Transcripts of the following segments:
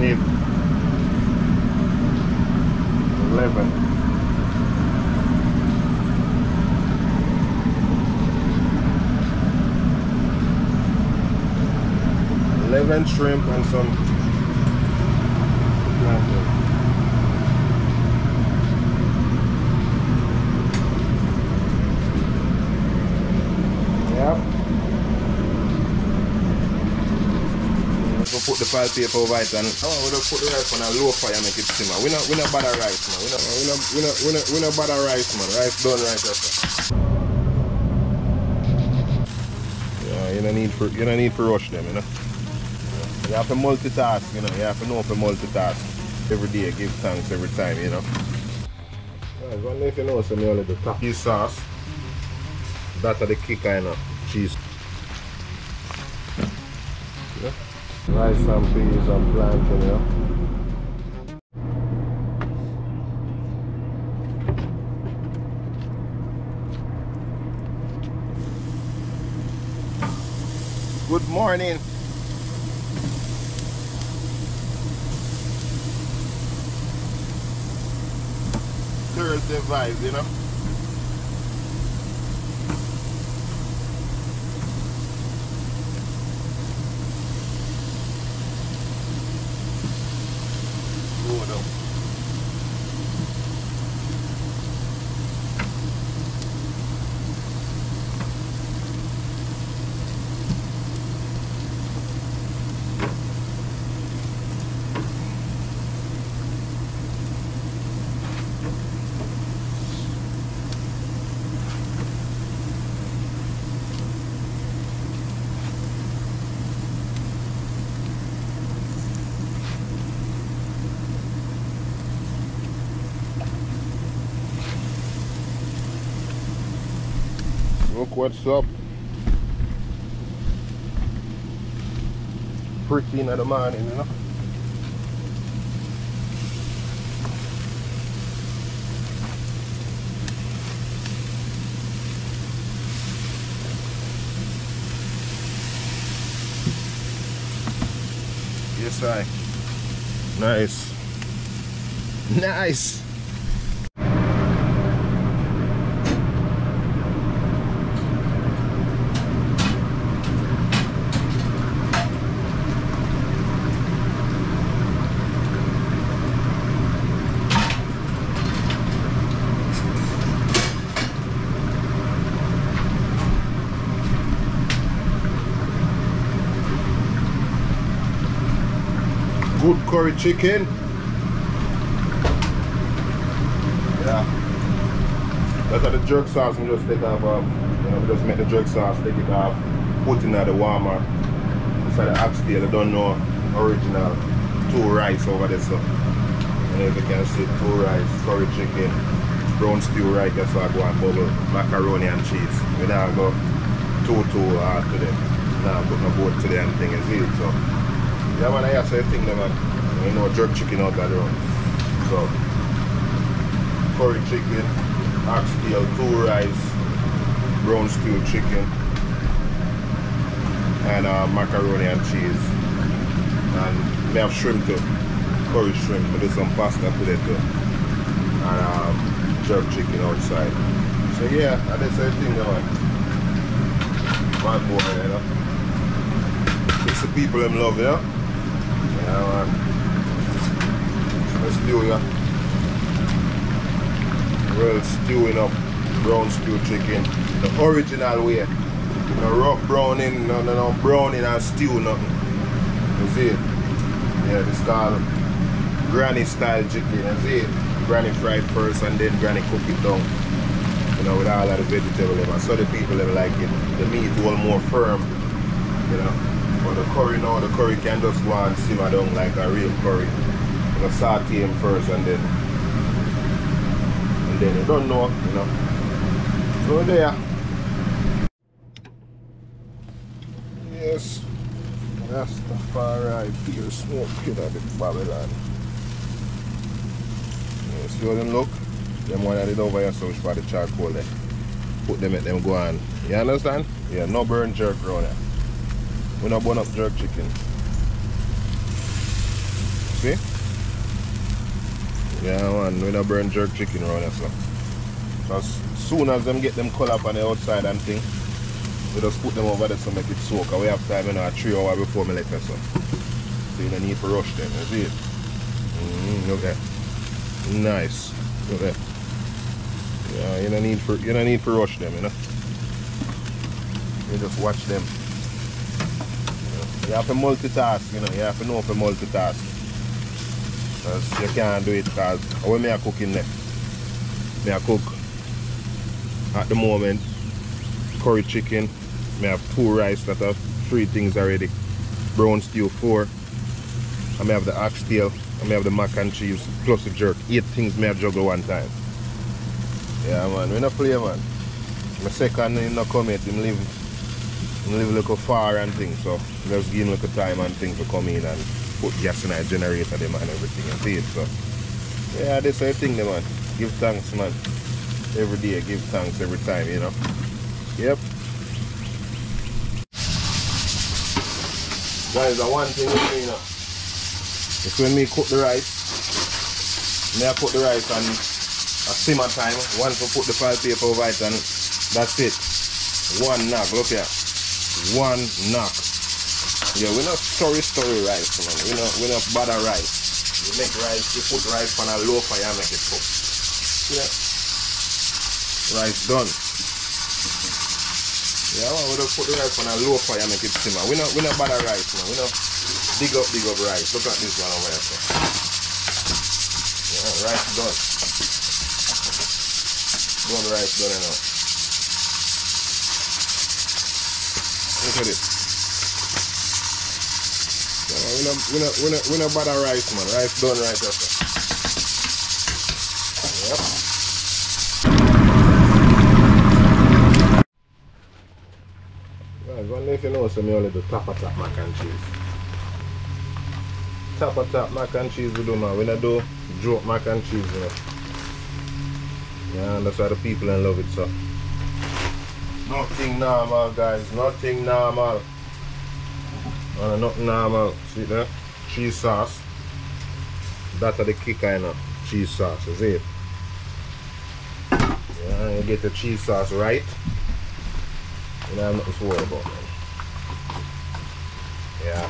8, 11. 11 shrimp and some plantain. Yep. We'll put the file paper over it and we'll put the rice on a low fire and make it simmer. We not bother rice, man. We not bother rice, man. Rice done right after. Yeah, you don't need to rush them, you know. You have to multitask, you know. You have to know to multitask. Every day, give thanks every time, you know. Right, one thing you know, so me only the top cheese sauce. That's the kicker, you know. Cheese. Yeah. Rice and peas and plantain, you know. Good morning. Thursday vibes, you know. Good up. Look what's up. Pretty in the morning, you know. Yes, I. Nice. Nice. Good curry chicken. Yeah. That's the jerk sauce. We just take off, you know, we just make the jerk sauce, take it off, put in the warmer. Inside the OXTAILS, I don't know original. 2 rice over there, so. And as you can see, 2 rice, curry chicken, brown stew rice, that's why I go and bubble, macaroni and cheese. We now go 2 hard to them. Now put my boat to the and thing is it, so. Yeah, man, I say thing, man. You know, jerk chicken out of the run. So, curry chicken, OXTAILS, 2 rice, brown stew chicken, and macaroni and cheese. And we have shrimp too, curry shrimp. We do some pasta to it too, and jerk chicken outside. So yeah, that's the thing, man. Bad boy, you know. It's the people them love, you know. Yeah, man. Let's do it. Real stewing up brown stew chicken the original way. No rough browning, no browning and stew nothing. You see it? Yeah, this called granny style chicken. You see it? Granny fried first and then granny cook it down. You know, with all of the vegetables. And so the people them like it. The meat all more firm. You know. But the curry now, the curry can just go and simmer down like a real curry. You know, saute him first and then you don't know, you know. So there. Yes. That's the far right here, smoke in the Babylon. Yeah, see how them look? Them one I did over here, so which for the charcoal there. Put them at them go on. You understand? Yeah, no burn jerk around here. We not burn up jerk chicken. Yeah man, we don't burn jerk chicken around here, so. So as soon as them get them cut up on the outside and thing, we just put them over there to make it soak. And we have time, you know, 3 hours before we let it, so. So you don't need to rush them, you see it? Okay. Nice. Okay. Yeah, you don't need to rush them, you know. You just watch them. You have to multitask, you know. You have to know to multitask. Because you can't do it because when I cook in there, I cook at the moment curry chicken. I have 2 rice that are 3 things already. Brown stew 4. I have the oxtail. I have the mac and cheese plus the jerk. 8 things I juggle one time. Yeah man, we not play man. My second in the come yet, him live a little far and things, so just give him a little time and things to come in and put gas in our generator them and everything and see it. So yeah, this is the thing man. Give thanks man. Every day give thanks every time, you know. Yep. Guys, the one thing with me, you know, it's when me cook the rice, I put the rice on a simmer time. Once we put the file paper over it and that's it. 1 knock, look here. 1 knock. Yeah, we're not story rice, man. We're not bother rice. You make rice, you put rice on a low fire and make it cook. Yeah. Rice done. Yeah, well, we just put the rice on a low fire and make it simmer. We're not bother rice, man. We don't dig up rice. Look at this one over here. So. Yeah, rice done. Done rice done enough. Look at it. Yeah, we not bother rice, man. Rice done right after. Yep. Guys, one day if you know, so me only do top mac and cheese. Top mac and cheese we do, man. We don't do joke mac and cheese, you know. Yeah, and that's why the people in love it, so. Nothing normal, guys. Nothing normal. Nothing normal. See there? Cheese sauce. That's the kick, I know. Cheese sauce, is it? Yeah, you get the cheese sauce right. You don't have nothing to worry about, man. Yeah.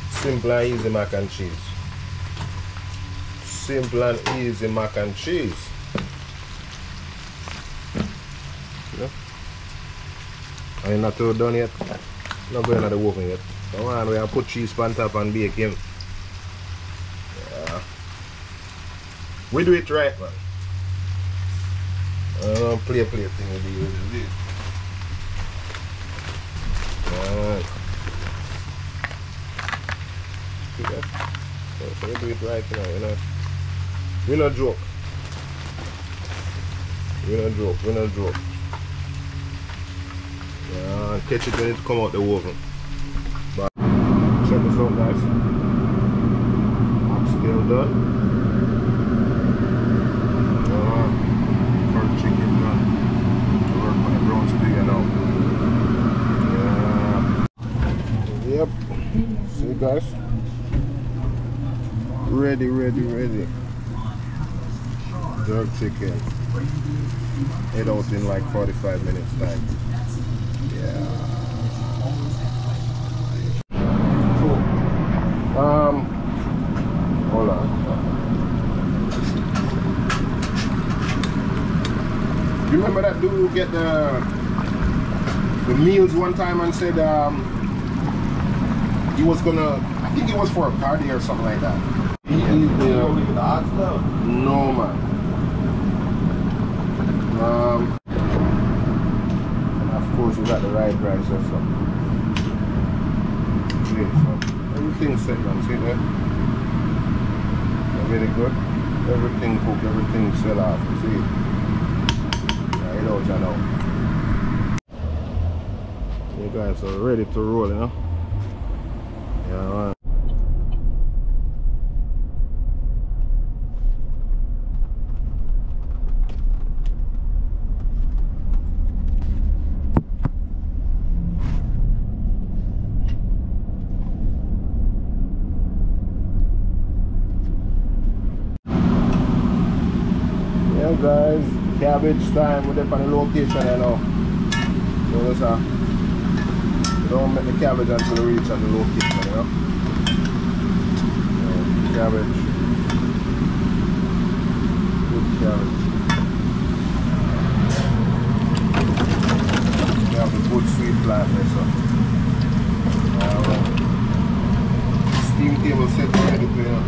Simple and easy mac and cheese. Simple and easy mac and cheese. Yeah. Are you not too done yet? Not going to the oven yet. Come on, we have put cheese on top and bake him. Yeah. We do it right, man. I don't play thing with you. Alright. See that? So we do it right now, you know. We not joke. We not joke. Yeah, catch it when it come out the oven. But check this out, guys. Oxtail done. Curry chicken done. Work on the brown stew now. Yeah. Yep. See, guys. Ready. Jerk chicken. Head out in like 45 minutes time. Yeah. So, hold on. You remember that dude who get the meals one time and said he was gonna, I think it was for a party or something like that. No, man. And of course you got the right price or something. Yeah, so everything's set, man. See there? Very good. Everything cooked, everything set off. You see? Yeah, you know, you know. You guys are ready to roll, you know? Yeah, man. Yeah guys, cabbage time. We're up on the location you know. So let's don't make the cabbage until we reach at the location, you know. Cabbage. Good cabbage. We have the good sweet plant there, so. Steam table set ready to, you know.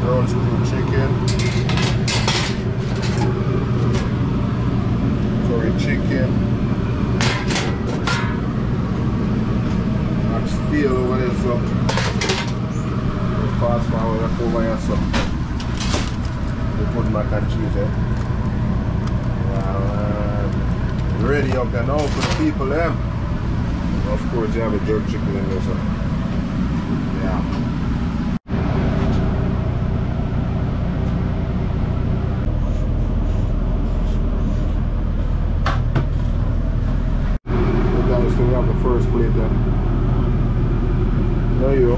Brown stew chicken. Curry chicken. Oxtail over there, so. Fast forward up over here, so. We put mac and cheese, eh? Ready up there now for the people there. Of course, you have a jerk chicken in there, so. Yeah. So we have the first plate there. There you go.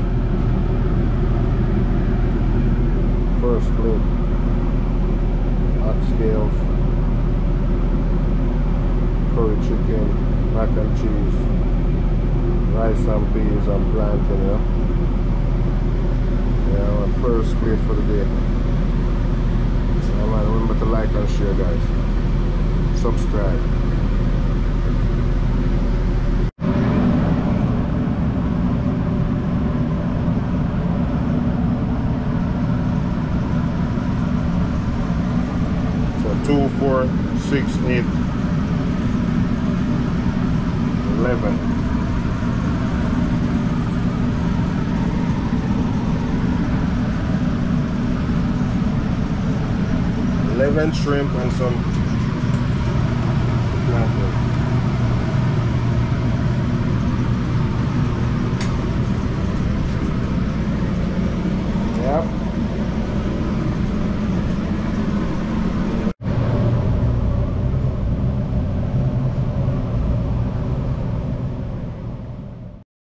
First plate. Oxtails. Curry chicken. Mac and cheese. Rice and peas and plantain, yeah. Yeah, our first plate for the day. So man, remember to like and share guys. Subscribe. So 2, 4, 6, 8, 11. 11 shrimp and some